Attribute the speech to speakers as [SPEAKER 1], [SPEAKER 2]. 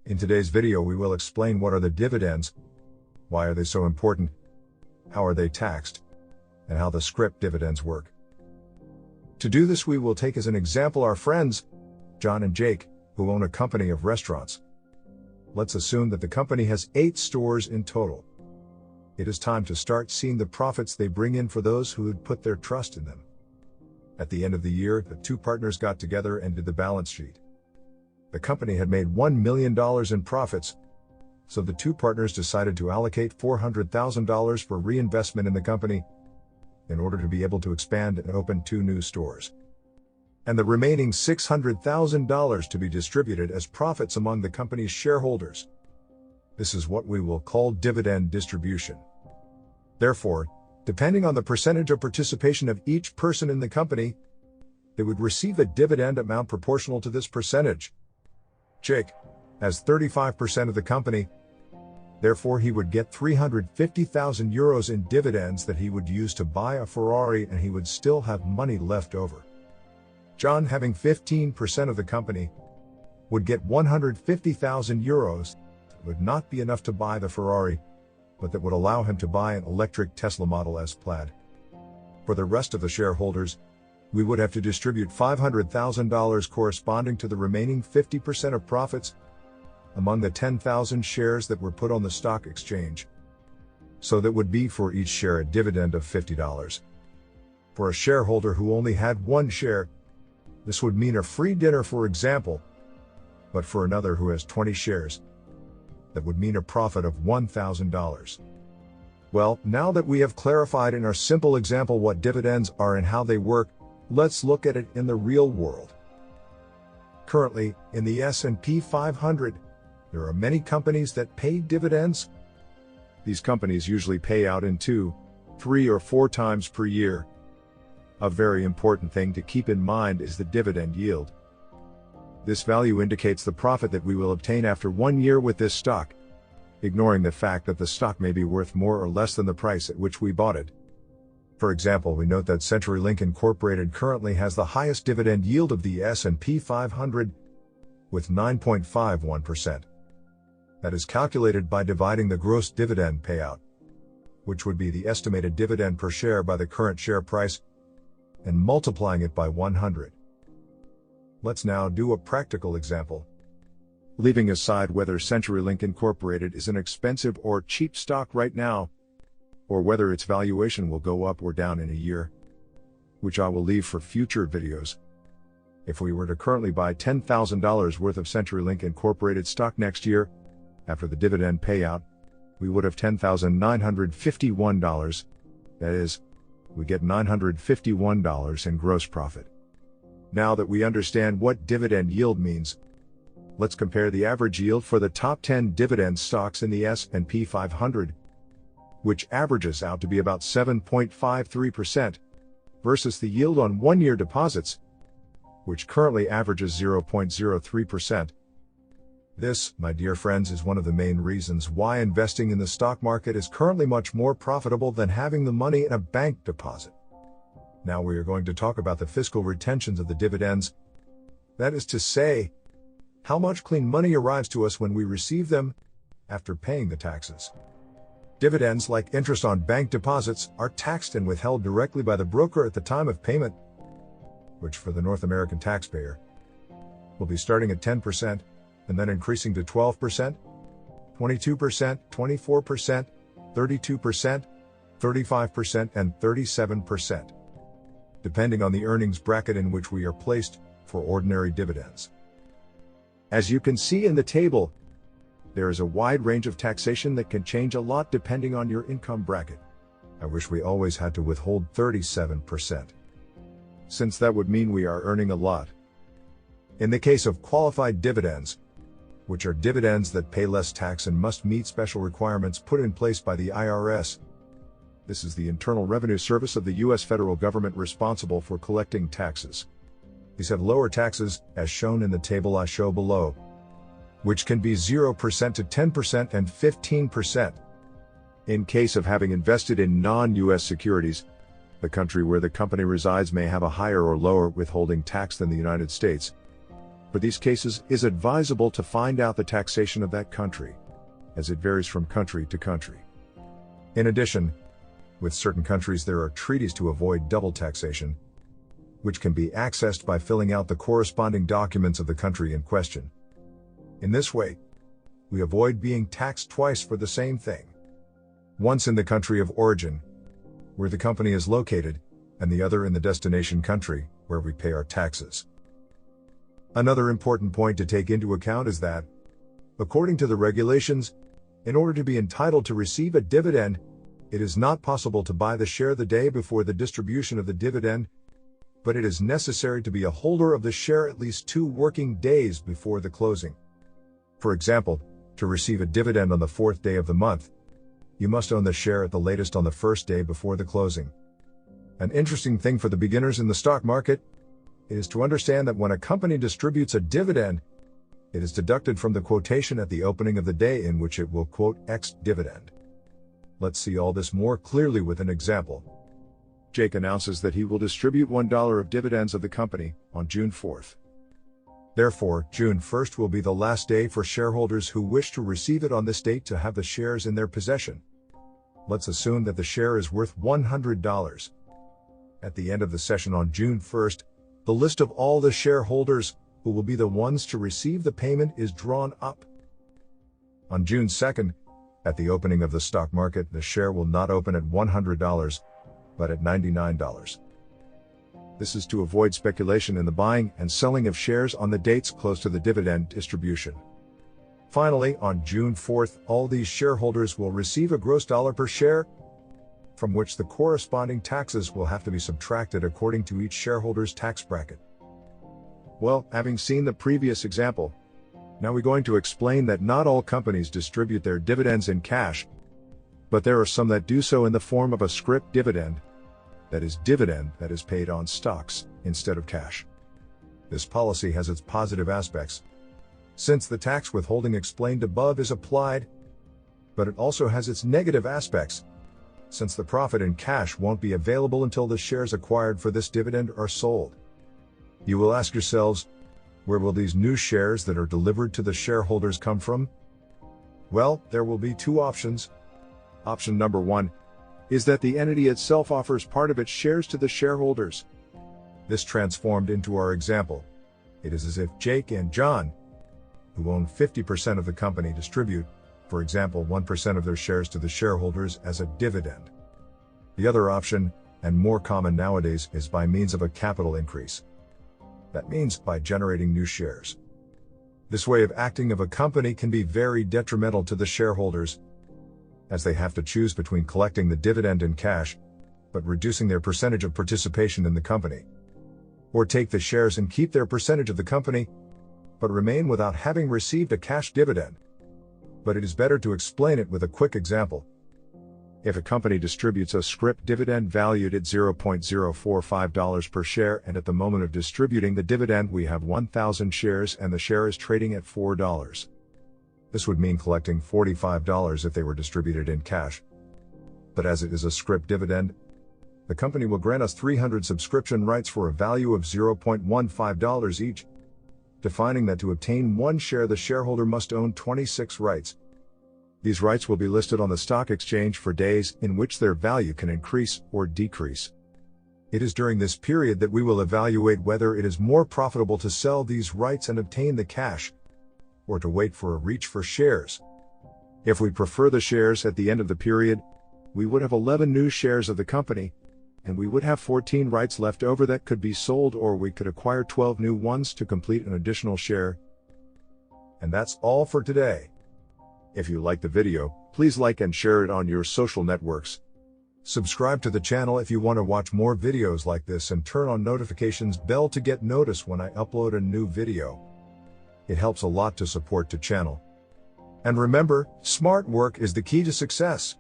[SPEAKER 1] In today's video we will explain what are the dividends, why are they so important, how are they taxed, and how the scrip dividends work. To do this we will take as an example our friends, John and Jake, who own a company of restaurants. Let's assume that the company has 8 stores in total. It is time to start seeing the profits they bring in for those who would put their trust in them. At the end of the year, the 2 partners got together and did the balance sheet. The company had made $1 million in profits, so the 2 partners decided to allocate $400,000 for reinvestment in the company in order to be able to expand and open 2 new stores, and the remaining $600,000 to be distributed as profits among the company's shareholders. This is what we will call dividend distribution. Therefore, depending on the percentage of participation of each person in the company, they would receive a dividend amount proportional to this percentage. Jake has 35% of the company, therefore he would get 350,000 euros in dividends that he would use to buy a Ferrari, and he would still have money left over. John, having 15% of the company, would get 150,000 euros. That would not be enough to buy the Ferrari, but that would allow him to buy an electric Tesla Model S Plaid. For the rest of the shareholders, we would have to distribute $500,000 corresponding to the remaining 50% of profits among the 10,000 shares that were put on the stock exchange. So that would be for each share a dividend of $50. For a shareholder who only had 1 share, this would mean a free dinner, for example, but for another who has 20 shares, that would mean a profit of $1,000. Well, now that we have clarified in our simple example what dividends are and how they work, let's look at it in the real world. Currently, in the S&P 500, there are many companies that pay dividends. These companies usually pay out in 2, 3, or 4 times per year. A very important thing to keep in mind is the dividend yield. This value indicates the profit that we will obtain after 1 year with this stock, ignoring the fact that the stock may be worth more or less than the price at which we bought it. For example, we note that CenturyLink Incorporated currently has the highest dividend yield of the S&P 500, with 9.51%. That is calculated by dividing the gross dividend payout, which would be the estimated dividend per share by the current share price, and multiplying it by 100. Let's now do a practical example. Leaving aside whether CenturyLink Incorporated is an expensive or cheap stock right now, or whether its valuation will go up or down in a year, which I will leave for future videos. If we were to currently buy $10,000 worth of CenturyLink Incorporated stock next year, after the dividend payout, we would have $10,951. That is, we get $951 in gross profit. Now that we understand what dividend yield means, let's compare the average yield for the top 10 dividend stocks in the S&P 500, which averages out to be about 7.53%, versus the yield on 1-year deposits, which currently averages 0.03%. This, my dear friends, is one of the main reasons why investing in the stock market is currently much more profitable than having the money in a bank deposit. Now we are going to talk about the fiscal retentions of the dividends. That is to say, how much clean money arrives to us when we receive them, after paying the taxes. Dividends, like interest on bank deposits, are taxed and withheld directly by the broker at the time of payment, which for the North American taxpayer will be starting at 10%, and then increasing to 12%, 22%, 24%, 32%, 35%, and 37%, depending on the earnings bracket in which we are placed for ordinary dividends. As you can see in the table, there is a wide range of taxation that can change a lot depending on your income bracket. I wish we always had to withhold 37%, since that would mean we are earning a lot. In the case of qualified dividends, which are dividends that pay less tax and must meet special requirements put in place by the IRS. This is the Internal Revenue Service of the U.S. federal government responsible for collecting taxes. These have lower taxes, as shown in the table I show below, which can be 0% to 10% and 15%. In case of having invested in non-U.S. securities, the country where the company resides may have a higher or lower withholding tax than the United States. For these cases, it is advisable to find out the taxation of that country, as it varies from country to country. In addition, with certain countries there are treaties to avoid double taxation, which can be accessed by filling out the corresponding documents of the country in question. In this way, we avoid being taxed twice for the same thing. Once in the country of origin, where the company is located, and the other in the destination country, where we pay our taxes. Another important point to take into account is that, according to the regulations, in order to be entitled to receive a dividend, it is not possible to buy the share the day before the distribution of the dividend, but it is necessary to be a holder of the share at least 2 working days before the closing. For example, to receive a dividend on the 4th day of the month, you must own the share at the latest on the 1st day before the closing. An interesting thing for the beginners in the stock market is to understand that when a company distributes a dividend, it is deducted from the quotation at the opening of the day in which it will quote X dividend. Let's see all this more clearly with an example. Jake announces that he will distribute $1 of dividends of the company on June 4th. Therefore, June 1st will be the last day for shareholders who wish to receive it on this date to have the shares in their possession. Let's assume that the share is worth $100. At the end of the session on June 1st, the list of all the shareholders who will be the ones to receive the payment is drawn up. On June 2nd, at the opening of the stock market, the share will not open at $100, but at $99. This is to avoid speculation in the buying and selling of shares on the dates close to the dividend distribution. Finally, on June 4th, all these shareholders will receive a gross dollar per share, from which the corresponding taxes will have to be subtracted according to each shareholder's tax bracket. Well, having seen the previous example, now we're going to explain that not all companies distribute their dividends in cash, but there are some that do so in the form of a scrip dividend, that is dividend that is paid on stocks instead of cash. This policy has its positive aspects, since the tax withholding explained above is applied, but it also has its negative aspects, since the profit in cash won't be available until the shares acquired for this dividend are sold. You will ask yourselves, where will these new shares that are delivered to the shareholders come from? Well, there will be 2 options. Option number 1 is that the entity itself offers part of its shares to the shareholders. This transformed into our example. It is as if Jake and John, who own 50% of the company, distribute, for example, 1% of their shares to the shareholders as a dividend. The other option, and more common nowadays, is by means of a capital increase. That means by generating new shares. This way of acting of a company can be very detrimental to the shareholders, as they have to choose between collecting the dividend in cash, but reducing their percentage of participation in the company, or take the shares and keep their percentage of the company, but remain without having received a cash dividend. But it is better to explain it with a quick example. If a company distributes a scrip dividend valued at $0.045 per share, and at the moment of distributing the dividend we have 1,000 shares and the share is trading at $4. This would mean collecting $45 if they were distributed in cash. But as it is a scrip dividend, the company will grant us 300 subscription rights for a value of $0.15 each, defining that to obtain 1 share the shareholder must own 26 rights. These rights will be listed on the stock exchange for days in which their value can increase or decrease. It is during this period that we will evaluate whether it is more profitable to sell these rights and obtain the cash, or to wait for a reach for shares. If we prefer the shares at the end of the period, we would have 11 new shares of the company, and we would have 14 rights left over that could be sold, or we could acquire 12 new ones to complete an additional share. And that's all for today. If you like the video, please like and share it on your social networks. Subscribe to the channel if you want to watch more videos like this, and turn on notifications bell to get notice when I upload a new video. It helps a lot to support the channel. And remember, smart work is the key to success.